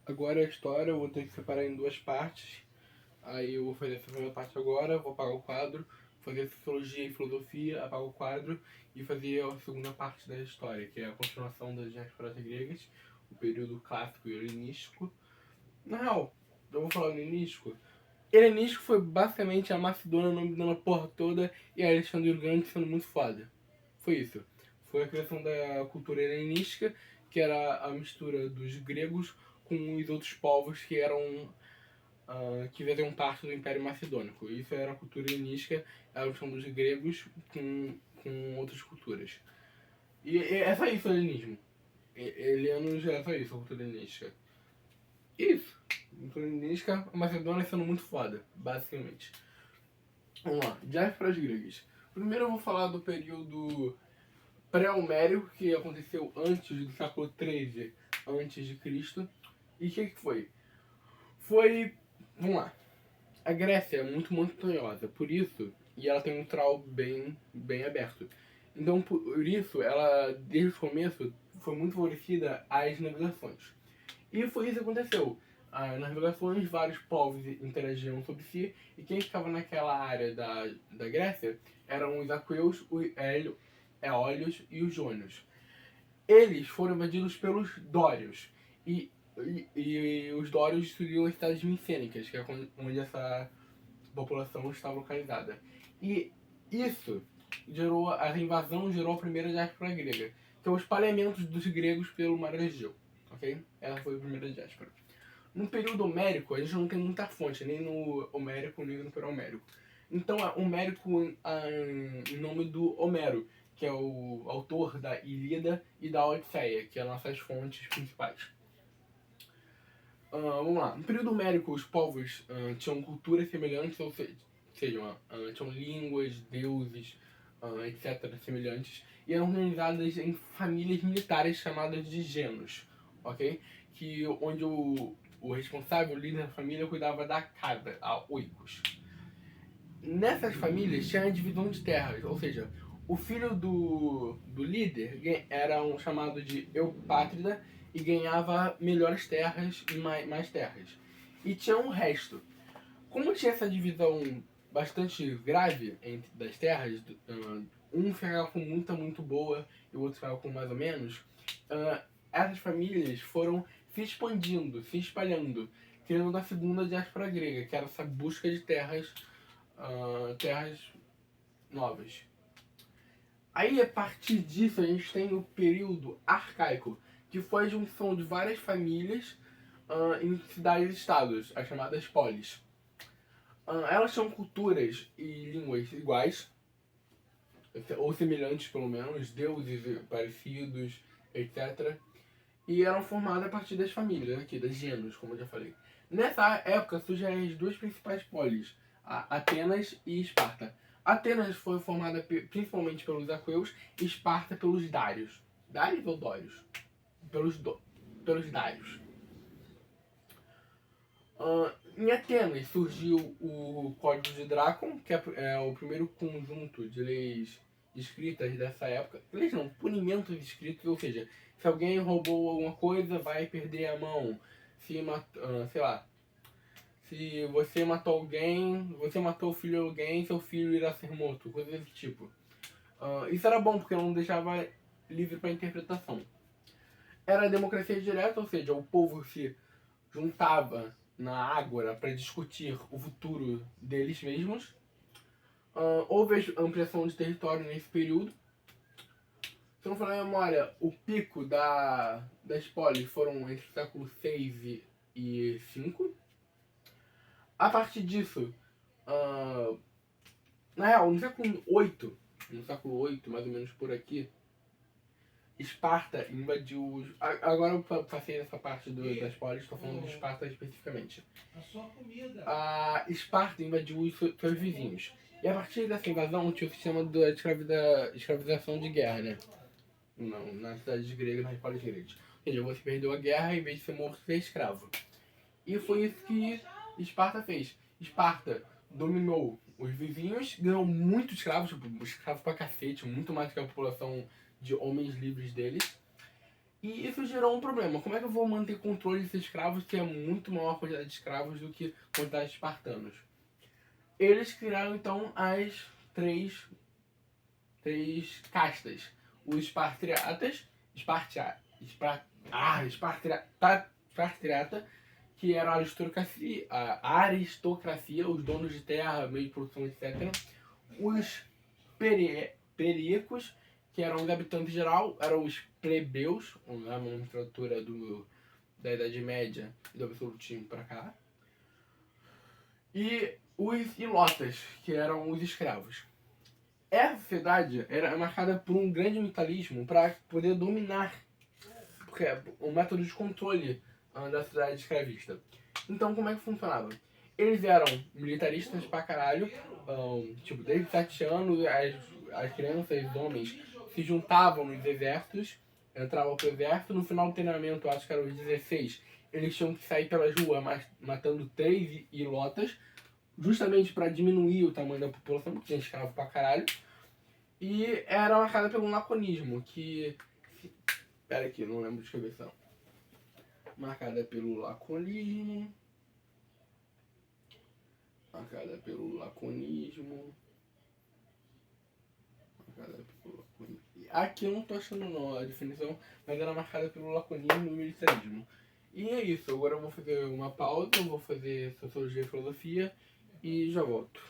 Agora a história eu vou ter que separar em duas partes. Aí eu vou fazer essa primeira parte agora, vou apagar o quadro, fazer sociologia e filosofia, apagar o quadro e fazer a segunda parte da história, que é a continuação das diásporas gregas, o período clássico e helenístico. Na real, eu vou falar do helenístico. Helenístico foi basicamente a Macedônia dominando a porra toda e a Alexandre o Grande sendo muito foda. Foi isso. Foi a criação da cultura helenística, que era a mistura dos gregos com os outros povos que eram que faziam parte do Império Macedônico. Isso era a cultura helenística, a questão dos gregos com outras culturas. E é só isso o helenismo. Helenos é só isso, a cultura helenística. Isso. A cultura helenística, a Macedônia sendo muito foda, basicamente. Vamos lá, diásporas gregas. Primeiro eu vou falar do período pré-homérico, que aconteceu antes do século XIII a.C. E o que foi? Foi. Vamos lá. A Grécia é muito montanhosa, por isso, e ela tem um litoral bem aberto. Então, por isso, ela, desde o começo, foi muito favorecida às navegações. E foi isso que aconteceu. Nas navegações, vários povos interagiam sobre si, e quem ficava naquela área da Grécia eram os aqueus, os eólios e os jônios. Eles foram invadidos pelos dórios, e os dórios destruíram as cidades micênicas, que é onde essa população estava localizada. E isso gerou, a invasão gerou a primeira diáspora grega, que é o espalhamento dos gregos pelo mar Egeu. Ok? Essa foi a primeira diáspora. No período homérico, a gente não tem muita fonte, nem no homérico, nem no pré-homérico. Então, homérico em nome do Homero, que é o autor da Ilíada e da Odisseia, que são nossas fontes principais. Vamos lá. No período homérico, os povos tinham culturas semelhantes, ou seja, tinham línguas, deuses, etc. semelhantes, e eram organizadas em famílias militares chamadas de genos, ok? Onde o responsável, o líder da família, cuidava da casa, a oikos. Nessas famílias tinha a divisão de terras, ou seja, o filho do líder era um chamado de eupátrida e ganhava melhores terras e mais terras. E tinha um resto. Como tinha essa divisão bastante grave entre das terras, um ficava com muita, muito boa e o outro ficava com mais ou menos, essas famílias foram se expandindo, se espalhando, criando a segunda diáspora grega, que era essa busca de terras novas. Aí, a partir disso, a gente tem o período arcaico, que foi a junção de várias famílias em cidades-estados, as chamadas polis. Elas tinham culturas e línguas iguais, ou semelhantes pelo menos, deuses parecidos, etc. E eram formadas a partir das famílias, aqui, das genos, como eu já falei. Nessa época surgem as duas principais polis, Atenas e Esparta. Atenas foi formada principalmente pelos aqueus e Esparta pelos dários. Dários ou dórios? Pelos dários. Em Atenas surgiu o Código de Drácon, que é o primeiro conjunto de leis escritas dessa época. Leis não, punimentos escritos, ou seja, se alguém roubou alguma coisa, vai perder a mão. Sei lá, se você matou alguém, você matou o filho de alguém, seu filho irá ser morto, coisa desse tipo. Isso era bom porque não deixava livre para interpretação. Era a democracia direta, ou seja, o povo se juntava na Ágora para discutir o futuro deles mesmos. Houve ampliação de território nesse período. Se eu não falar a memória, o pico das polis foram entre o século VI e V. A partir disso, na real, no século VIII, mais ou menos por aqui, Esparta invadiu. Agora eu passei nessa parte das polis, estou falando de Esparta especificamente. A sua comida. A Esparta invadiu os seus vizinhos. E a partir dessa invasão tinha o sistema da escravização de guerra, né? Não, nas cidades gregas, nas polis gregas. Ou seja, você perdeu a guerra e em vez de ser morto, você é escravo. E foi isso que Esparta fez. Esparta dominou os vizinhos, ganhou muitos escravos, tipo, escravos pra cacete, muito mais que a população de homens livres deles. E isso gerou um problema. Como é que eu vou manter controle desses escravos, que é muito maior a quantidade de escravos do que a quantidade de espartanos? Eles criaram então as três castas. Os espartriatas, espartriata, que era a aristocracia, os donos de terra, meio de produção, etc. Os períacos, que eram os habitantes geral, eram os plebeus, a nomenclatura da Idade Média e do absolutismo para cá. E os ilotas, que eram os escravos. Essa sociedade era marcada por um grande militarismo para poder dominar, porque é um método de controle da sociedade escravista. Então, como é que funcionava? Eles eram militaristas pra caralho, tipo, desde 7 anos, as crianças, os homens, se juntavam nos exércitos, entravam pro exército, no final do treinamento, acho que eram os 16, eles tinham que sair pelas ruas matando 3 ilotas, justamente para diminuir o tamanho da população, porque tinha escravo pra caralho. E era marcada pelo laconismo, que... Pera aqui, não lembro de escrever isso. Marcada pelo laconismo. Marcada pelo laconismo. Marcada pelo laconismo. Aqui eu não tô achando não a definição, mas era marcada pelo laconismo e militarismo. E é isso, agora eu vou fazer uma pausa, eu vou fazer sociologia e filosofia e já volto.